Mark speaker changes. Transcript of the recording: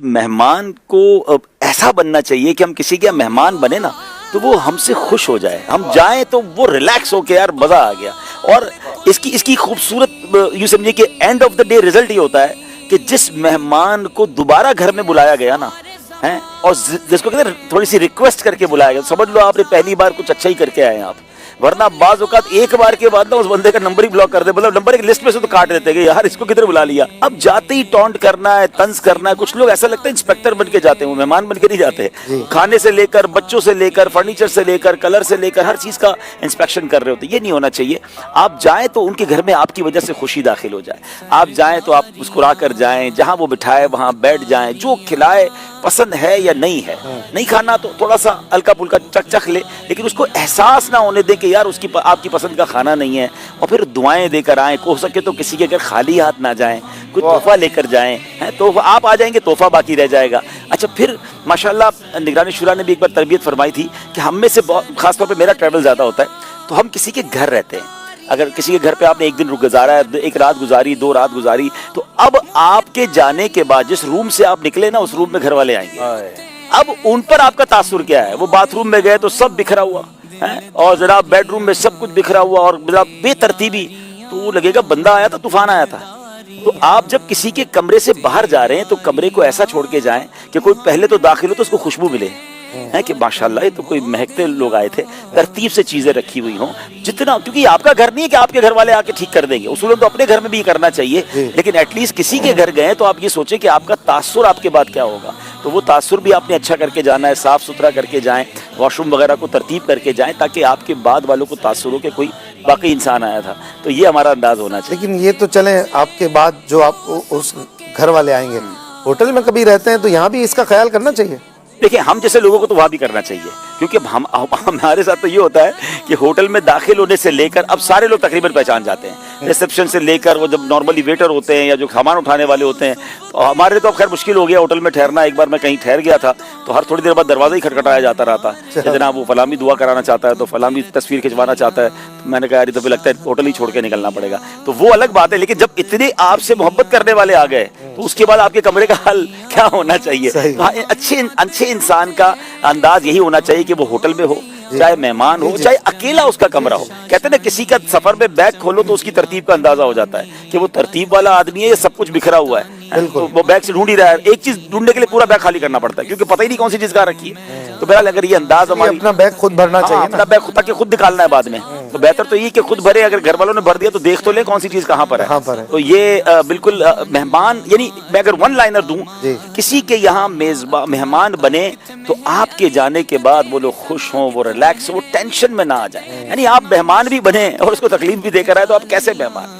Speaker 1: مہمان کو ایسا بننا چاہیے کہ ہم کسی کے مہمان بنے نا تو وہ ہم سے خوش ہو جائے, ہم جائیں تو وہ ریلیکس ہو کے یار مزہ آ گیا. اور اس کی خوبصورت یوں سمجھے کہ and of the day result یہ ہوتا ہے کہ جس مہمان کو دوبارہ گھر میں بلایا گیا نا اور جس کو کہتے ہیں تھوڑی سی ریکویسٹ کر کے بلایا گیا, سمجھ لو آپ نے پہلی بار کچھ اچھا ہی کر کے آئے ہیں آپ. ورنہ بعض اوقات ایک بار کے بعد نا اس بندے کا نمبر ہی بلاک کر دے, مطلب نمبر ایک لسٹ میں سے تو کاٹ دیتے کہ یار اس کو کدھر بلا لیا. اب جاتے ہی ٹونٹ کرنا ہے, طنز کرنا ہے. کچھ لوگ ایسا لگتا ہے انسپیکٹر بن کے جاتے ہیں, وہ مہمان بن کے نہیں جاتے. کھانے سے لے کر, بچوں سے لے کر, فرنیچر سے لے کر, کلر سے لے کر ہر چیز کا انسپیکشن کر رہے ہوتے. یہ نہیں ہونا چاہیے. آپ جائیں تو ان کے گھر میں آپ کی وجہ سے خوشی داخل ہو جائے. آپ جائیں تو آپ مسکرا کر جائیں, جہاں وہ بٹھائے وہاں بیٹھ جائیں, جو کھلائے پسند ہے یا نہیں ہے. نہیں کھانا تو تھوڑا سا ہلکا پھلکا چکھ لے, لیکن اس کو احساس نہ ہونے دیں کہ یار اس کی آپ کی پسند کا کھانا نہیں ہے. اور پھر دعائیں دے کر آئیں, ہو سکے تو کسی کے گھر خالی ہاتھ نہ جائیں, کوئی تحفہ لے کر جائیں. تحفہ آپ آ جائیں گے, تحفہ باقی رہ جائے گا. اچھا پھر ماشاءاللہ نگرانی شورا نے بھی ایک بار تربیت فرمائی تھی کہ ہم میں سے خاص طور پہ میرا ٹریول زیادہ ہوتا ہے, تو ہم کسی کے گھر رہتے ہیں. اگر کسی کے گھر پہ آپ نے ایک دن گزارا ہے, ایک رات گزاری, 2 رات گزاری, تو اب آپ کے جانے کے بعد جس روم سے آپ نکلے نا اس روم میں گھر والے آئیں گے. اب ان پر آپ کا تاثر کیا ہے؟ وہ باتھ روم میں گئے تو سب بکھرا ہوا, اور جناب بیڈ روم میں سب کچھ بکھرا ہوا اور بے ترتیبی, تو وہ لگے گا بندہ آیا تھا, طوفان آیا تھا. تو آپ جب کسی کے کمرے سے باہر جا رہے ہیں تو کمرے کو ایسا چھوڑ کے جائیں کہ کوئی پہلے تو داخل ہو تو اس کو خوشبو ملے کہ ماشاءاللہ یہ تو کوئی مہکتے لوگ آئے تھے, ترتیب سے چیزیں رکھی ہوئی ہوں. جتنا, کیونکہ یہ آپ کا گھر نہیں ہے کہ آپ کے گھر والے آ کے ٹھیک کر دیں گے, اصولاً تو اپنے گھر میں بھی یہ کرنا چاہیے, لیکن ایٹ لیسٹ کسی کے گھر گئے تو آپ یہ سوچیں کہ آپ کا تاثر آپ کے بعد کیا ہوگا. تو وہ تاثر بھی آپ نے اچھا کر کے جانا ہے, صاف ستھرا کر کے جائیں, واش روم وغیرہ کو ترتیب کر کے جائیں, تاکہ آپ کے بعد والوں کو تاثر ہو کہ کوئی باقی انسان آیا تھا. تو یہ ہمارا انداز ہونا چاہیے.
Speaker 2: لیکن یہ تو چلیں, آپ کے بعد جو آپ اس گھر والے آئیں گے, ہوٹل میں کبھی رہتے ہیں تو یہاں بھی اس کا خیال کرنا چاہیے.
Speaker 1: دیکھیں ہم جیسے لوگوں کو تو وہاں بھی کرنا چاہیے, کیونکہ ہمارے ساتھ تو یہ ہوتا ہے کہ ہوٹل میں داخل ہونے سے لے کر اب سارے لوگ تقریباً پہچان جاتے ہیں, ریسپشن سے لے کر وہ جب نارملی ویٹر ہوتے ہیں یا جو سامان اٹھانے والے ہوتے ہیں. تو ہمارے تو اب خیر مشکل ہو گیا ہوٹل میں ٹھہرنا. ایک بار میں کہیں ٹھہر گیا تھا تو ہر تھوڑی دیر بعد دروازہ ہی کھٹکھٹایا جاتا رہتا, جناب وہ فلاں بھی دعا کرانا چاہتا ہے, تو فلاں بھی تصویر کھنچوانا چاہتا ہے. تو میں نے کہا یار تو لگتا ہے ہوٹل ہی چھوڑ کے نکلنا پڑے گا. تو وہ الگ بات ہے, لیکن جب اتنے آپ سے محبت کرنے والے آ گئے تو اس کے بعد آپ کے کمرے کا حل کیا ہونا چاہیے. اچھے انسان کا انداز یہی ہونا چاہیے کہ وہ ہوٹل میں ہو, چاہے مہمان ہو, چاہے اکیلا اس کا کمرہ ہو. کہتے ہیں نا کسی کا سفر میں بیگ کھولو تو اس کی ترتیب کا اندازہ ہو جاتا ہے کہ وہ ترتیب والا آدمی ہے یا سب کچھ بکھرا ہوا ہے. تو وہ بیگ سے ڈھونڈ ہی رہا ہے, ایک چیز ڈھونڈنے کے لیے پورا بیگ خالی کرنا پڑتا ہے کیونکہ پتہ ہی نہیں کون سی چیز کہاں رکھی ہے. تو بہرحال اگر یہ انداز ہماری,
Speaker 2: اپنا بیگ خود بھرنا چاہیے,
Speaker 1: اپنا بیگ خود تک خود نکالنا ہے بعد میں, تو بہتر تو یہ کہ خود بھرے. اگر گھر والوں نے بھر دیا تو دیکھ تو لیں کون سی چیز کہاں پر ہے. تو یہ بالکل مہمان, یعنی میں اگر ون لائنر دوں, کسی کے یہاں مہمان بنے تو آپ کے جانے کے بعد وہ لوگ خوش ہوں, وہ ریلیکس, وہ ٹینشن میں نہ آ جائیں. یعنی آپ مہمان بھی بنے اور اس کو تکلیف بھی دے کر آئے تو آپ کیسے مہمان.